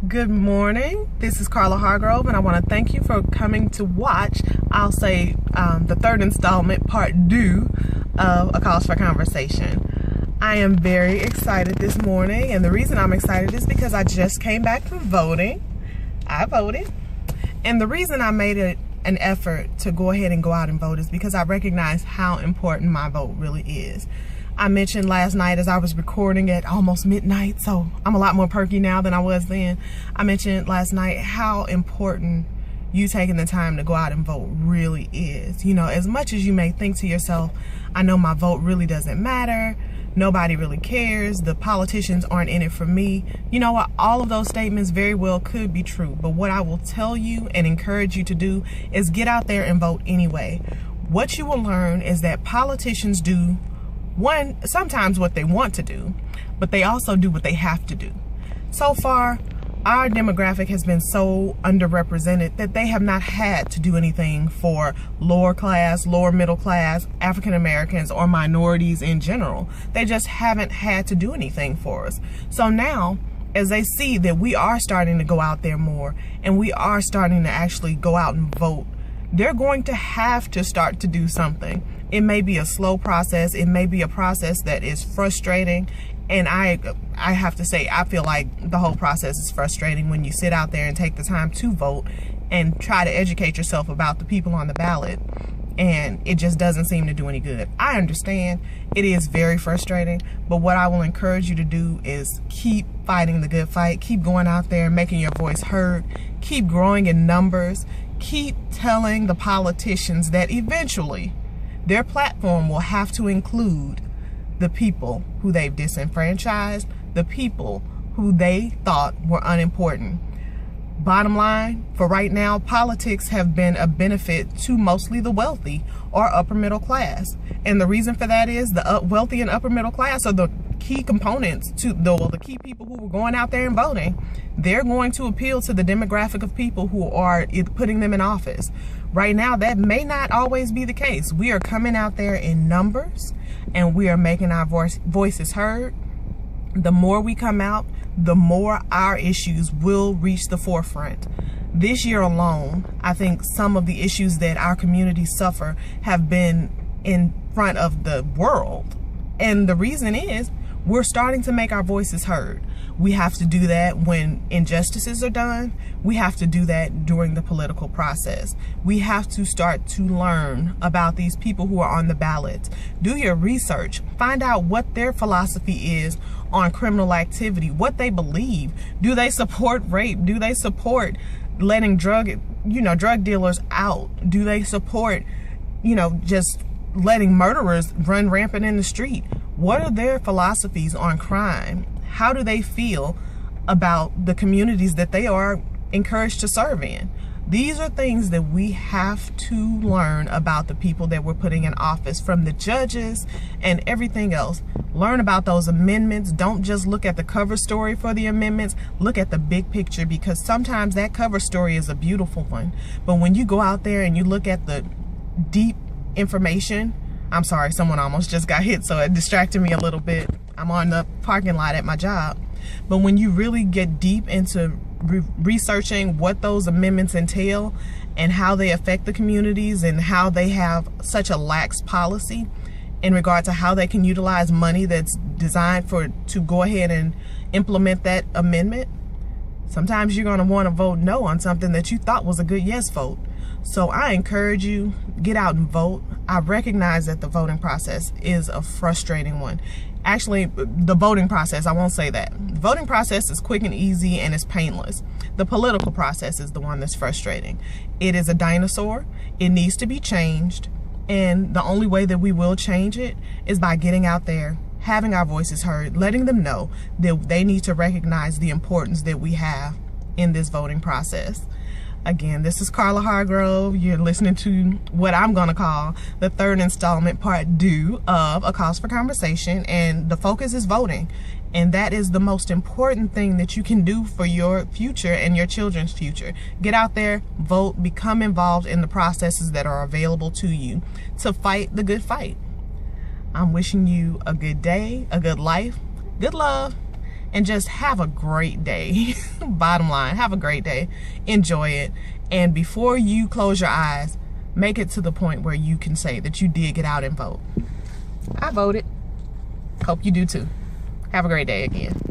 Good morning. This is Carla Hargrove, and I want to thank you for coming to watch, I'll say, the third installment, part 2 of A Cause for Conversation. I am very excited this morning, and the reason I'm excited is because I just came back from voting. I voted. And the reason I made it an effort to go ahead and go out and vote is because I recognize how important my vote really is. I mentioned last night as I was recording at almost midnight, so I'm a lot more perky now than I was then. I mentioned last night how important you taking the time to go out and vote really is. You know, as much as you may think to yourself, I know my vote really doesn't matter, nobody really cares, the politicians aren't in it for me. You know what? All of those statements very well could be true, but what I will tell you and encourage you to do is get out there and vote anyway. What you will learn is that politicians do sometimes what they want to do, but they also do what they have to do. So far, our demographic has been so underrepresented that they have not had to do anything for lower class, lower middle class, African Americans, or minorities in general. They just haven't had to do anything for us. So now, as they see that we are starting to go out there more, and we are starting to actually go out and vote, they're going to have to start to do something. It may be a slow process. It may be a process that is frustrating. And I have to say, I feel like the whole process is frustrating when you sit out there and take the time to vote and try to educate yourself about the people on the ballot. And it just doesn't seem to do any good. I understand it is very frustrating, but what I will encourage you to do is keep fighting the good fight. Keep going out there and making your voice heard. Keep growing in numbers. Keep telling the politicians that eventually their platform will have to include the people who they've disenfranchised, the people who they thought were unimportant. Bottom line, for right now, politics have been a benefit to mostly the wealthy or upper middle class. And the reason for that is the wealthy and upper middle class are the key components to the key people who were going out there and voting. They're going to appeal to the demographic of people who are putting them in office. Right now, that may not always be the case. We are coming out there in numbers and we are making our voices heard. The more we come out, the more our issues will reach the forefront. This year alone, I think some of the issues that our communities suffer have been in front of the world. And the reason is we're starting to make our voices heard. We have to do that when injustices are done. We have to do that during the political process. We have to start to learn about these people who are on the ballot. Do your research. Find out what their philosophy is on criminal activity, what they believe. Do they support rape? Do they support letting drug dealers out? Do they support, just letting murderers run rampant in the street? What are their philosophies on crime? How do they feel about the communities that they are encouraged to serve in? These are things that we have to learn about the people that we're putting in office, from the judges and everything else. Learn about those amendments. Don't just look at the cover story for the amendments. Look at the big picture, because sometimes that cover story is a beautiful one. But when you go out there and you look at the deep information, I'm sorry, someone almost just got hit, so it distracted me a little bit. I'm on the parking lot at my job. But when you really get deep into researching what those amendments entail and how they affect the communities and how they have such a lax policy in regard to how they can utilize money that's designed to go ahead and implement that amendment, sometimes you're going to want to vote no on something that you thought was a good yes vote. So I encourage you, get out and vote. I recognize that the voting process is a frustrating one. Actually, the voting process, I won't say that. The voting process is quick and easy and it's painless. The political process is the one that's frustrating. It is a dinosaur. It needs to be changed. And the only way that we will change it is by getting out there, having our voices heard, letting them know that they need to recognize the importance that we have in this voting process. Again, this is Carla Hargrove. You're listening to what I'm going to call the third installment, part 2 of A Cause for Conversation. And the focus is voting. And that is the most important thing that you can do for your future and your children's future. Get out there, vote, become involved in the processes that are available to you to fight the good fight. I'm wishing you a good day, a good life, good love, and just have a great day. Bottom line, have a great day. Enjoy it. And before you close your eyes, make it to the point where you can say that you did get out and vote. I voted. Hope you do too. Have a great day again.